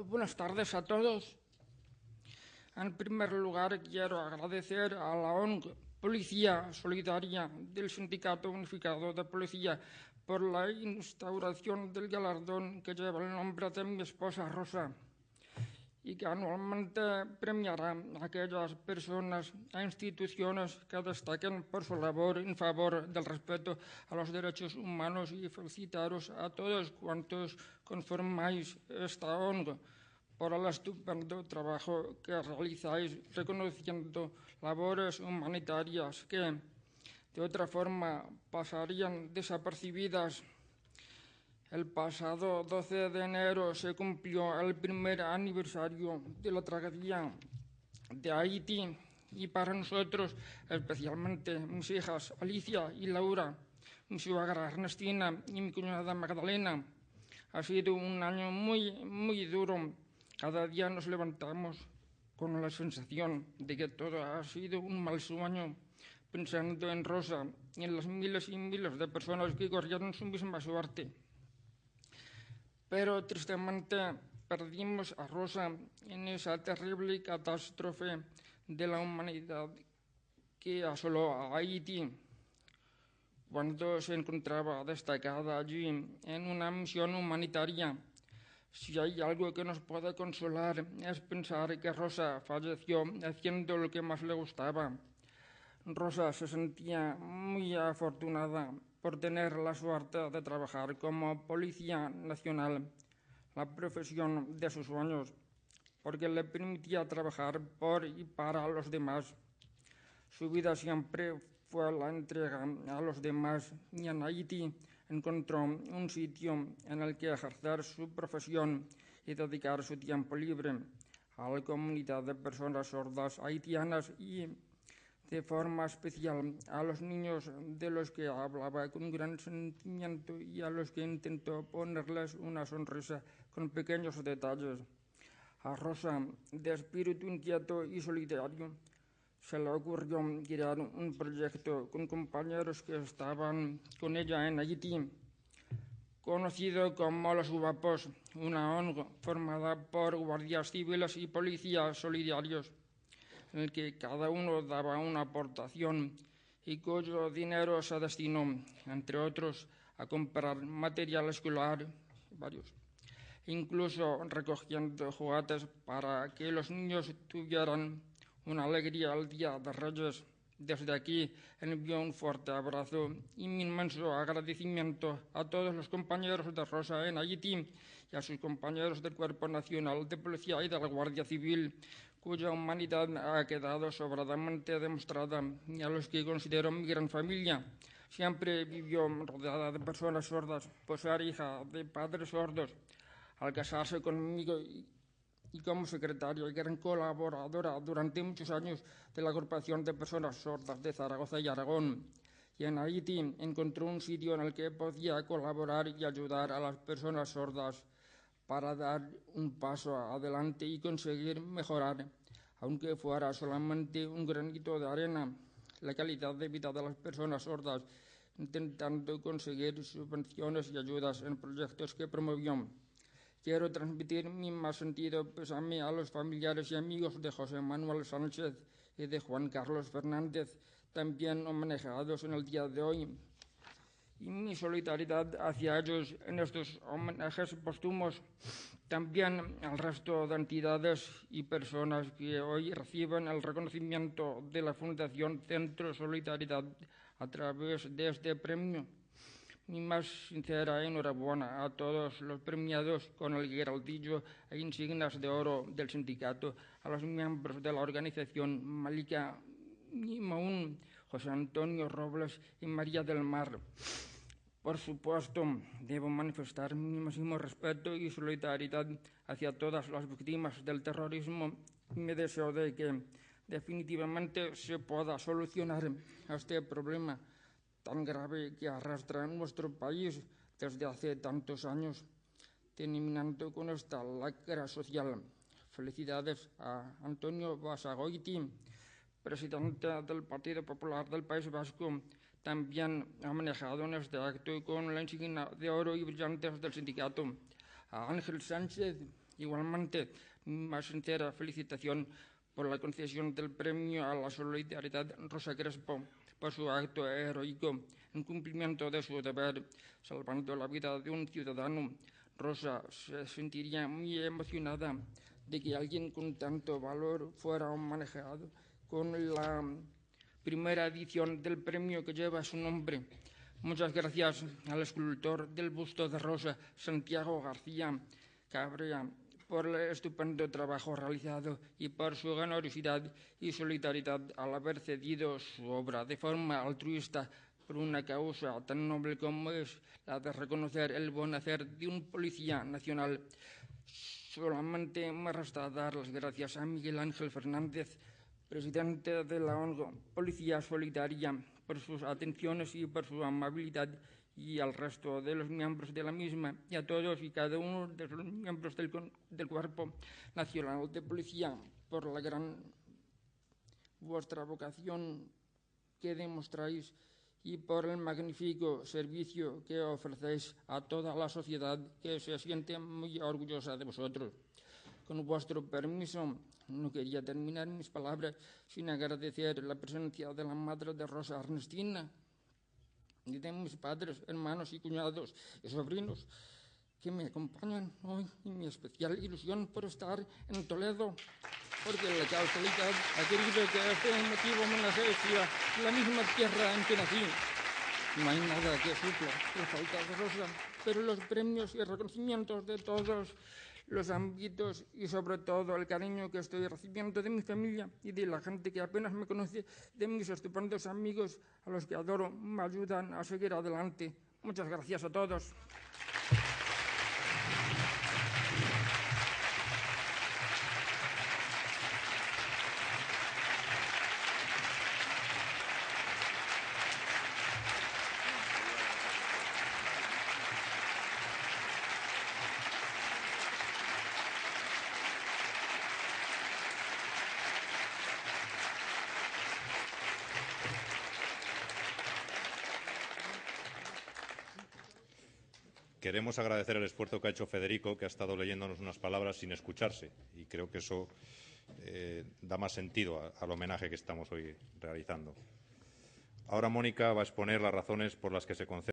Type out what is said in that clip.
Buenas tardes a todos. En primer lugar, quiero agradecer a la ONG Policía Solidaria del Sindicato Unificado de Policía por la instauración del galardón que lleva el nombre de mi esposa Rosa y que anualmente premiará a aquellas personas e instituciones que destaquen por su labor en favor del respeto a los derechos humanos, y felicitaros a todos cuantos conformáis esta ONG por el estupendo trabajo que realizáis reconociendo labores humanitarias que de otra forma pasarían desapercibidas. El pasado 12 de enero se cumplió el primer aniversario de la tragedia de Haití y para nosotros, especialmente mis hijas Alicia y Laura, mi suegra Ernestina y mi cuñada Magdalena, ha sido un año muy duro. Cada día nos levantamos con la sensación de que todo ha sido un mal sueño, pensando en Rosa y en las miles y miles de personas que corrieron su misma suerte. Pero tristemente perdimos a Rosa en esa terrible catástrofe de la humanidad que asoló a Haití cuando se encontraba destacada allí en una misión humanitaria. Si hay algo que nos puede consolar es pensar que Rosa falleció haciendo lo que más le gustaba. Rosa se sentía muy afortunada por tener la suerte de trabajar como policía nacional, la profesión de sus sueños, porque le permitía trabajar por y para los demás. Su vida siempre fue la entrega a los demás y en Haití encontró un sitio en el que ejercer su profesión y dedicar su tiempo libre a la comunidad de personas sordas haitianas y de forma especial a los niños de los que hablaba con gran sentimiento y a los que intentó ponerles una sonrisa con pequeños detalles. A Rosa, de espíritu inquieto y solidario, se le ocurrió crear un proyecto con compañeros que estaban con ella en Haití, conocido como Los Guapos, una ONG formada por guardias civiles y policías solidarios, en el que cada uno daba una aportación y cuyo dinero se destinó, entre otros, a comprar material escolar, incluso recogiendo juguetes para que los niños tuvieran una alegría al Día de Reyes. Desde aquí envío un fuerte abrazo y mi inmenso agradecimiento a todos los compañeros de Rosa en Haití y a sus compañeros del Cuerpo Nacional de Policía y de la Guardia Civil, cuya humanidad ha quedado sobradamente demostrada, y a los que considero mi gran familia. Siempre vivió rodeada de personas sordas, por ser hija de padres sordos. Al casarse conmigo y como secretaria y gran colaboradora durante muchos años de la Agrupación de Personas Sordas de Zaragoza y Aragón, y en Haití encontró un sitio en el que podía colaborar y ayudar a las personas sordas para dar un paso adelante y conseguir mejorar, aunque fuera solamente un granito de arena, la calidad de vida de las personas sordas, intentando conseguir subvenciones y ayudas en proyectos que promovió. Quiero transmitir mi más sentido pésame a los familiares y amigos de José Manuel Sánchez y de Juan Carlos Fernández, también homenajeados en el día de hoy, y mi solidaridad hacia ellos en estos homenajes póstumos. También al resto de entidades y personas que hoy reciben el reconocimiento de la Fundación Centro Solidaridad a través de este premio. Mi más sincera enhorabuena a todos los premiados con el Geraldillo e insignias de oro del sindicato, a los miembros de la organización Malika Maún, José Antonio Robles y María del Mar. Por supuesto, debo manifestar mi máximo respeto y solidaridad hacia todas las víctimas del terrorismo y me deseo de que definitivamente se pueda solucionar este problema tan grave que arrastra en nuestro país desde hace tantos años, terminando con esta lacra social. Felicidades a Antonio Basagoiti, presidente del Partido Popular del País Vasco, también homenajeado en este acto con la insignia de oro y brillantes del sindicato. A Ángel Sánchez Igualmente, mi más sincera felicitación por la concesión del premio a la solidaridad Rosa Crespo por su acto heroico en cumplimiento de su deber, salvando la vida de un ciudadano. Rosa se sentiría muy emocionada de que alguien con tanto valor fuera manejado con la primera edición del premio que lleva su nombre. Muchas gracias al escultor del busto de Rosa, Santiago García Cabrera, por el estupendo trabajo realizado y por su generosidad y solidaridad al haber cedido su obra de forma altruista por una causa tan noble como es la de reconocer el buen hacer de un policía nacional. Solamente me resta dar las gracias a Miguel Ángel Fernández, presidente de la ONG Policía Solidaria, por sus atenciones y por su amabilidad, y al resto de los miembros de la misma, y a todos y cada uno de los miembros del Cuerpo Nacional de Policía por la gran vuestra vocación que demostráis y por el magnífico servicio que ofrecéis a toda la sociedad, que se siente muy orgullosa de vosotros. Con vuestro permiso, no quería terminar mis palabras sin agradecer la presencia de la madre de Rosa, Ernestina, y de mis padres, hermanos y cuñados y sobrinos que me acompañan hoy, y mi especial ilusión por estar en Toledo, porque la causalidad ha querido que este emotivo homenaje sea la misma tierra en que nací. No hay nada que supla la falta de Rosa, pero los premios y reconocimientos de todos los ámbitos y sobre todo el cariño que estoy recibiendo de mi familia y de la gente que apenas me conoce, de mis estupendos amigos a los que adoro, me ayudan a seguir adelante. Muchas gracias a todos. Queremos agradecer el esfuerzo que ha hecho Federico, que ha estado leyéndonos unas palabras sin escucharse, y creo que eso da más sentido al homenaje que estamos hoy realizando. Ahora Mónica va a exponer las razones por las que se concede